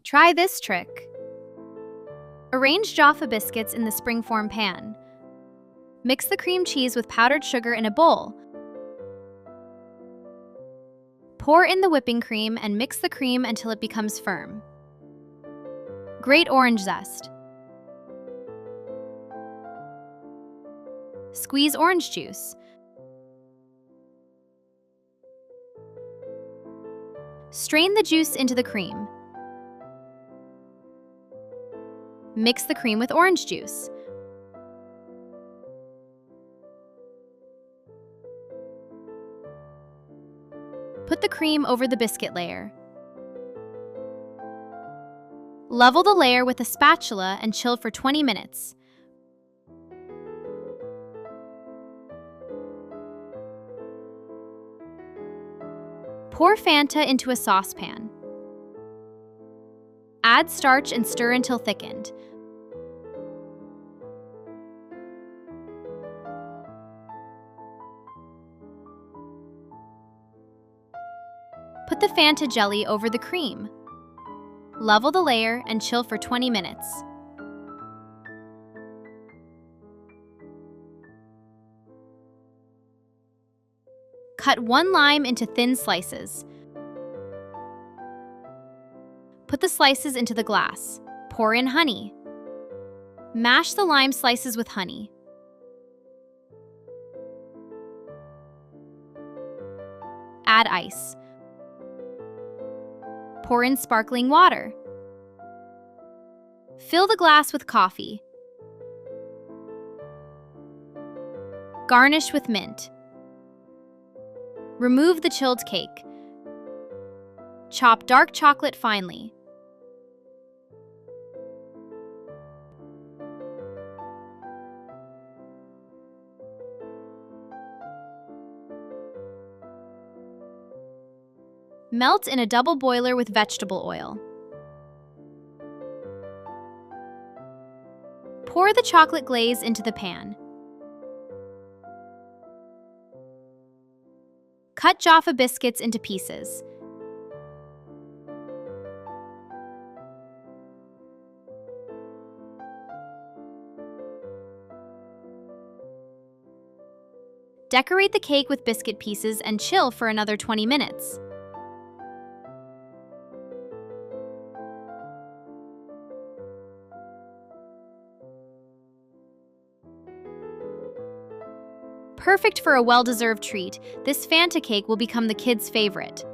Try this trick. Arrange Jaffa biscuits in the springform pan. Mix the cream cheese with powdered sugar in a bowl. Pour in the whipping cream and mix the cream until it becomes firm. Grate orange zest. Squeeze orange juice. Strain the juice into the cream. Mix the cream with orange juice. Put the cream over the biscuit layer. Level the layer with a spatula and chill for 20 minutes. Pour Fanta into a saucepan. Add starch and stir until thickened. Put the Fanta jelly over the cream. Level the layer and chill for 20 minutes. Cut 1 lime into thin slices. Put the slices into the glass. Pour in honey. Mash the lime slices with honey. Add ice. Pour in sparkling water. Fill the glass with coffee. Garnish with mint. Remove the chilled cake. Chop dark chocolate finely. Melt in a double boiler with vegetable oil. Pour the chocolate glaze into the pan. Cut Jaffa biscuits into pieces. Decorate the cake with biscuit pieces and chill for another 20 minutes. Perfect for a well-deserved treat, this Fanta cake will become the kids' favorite.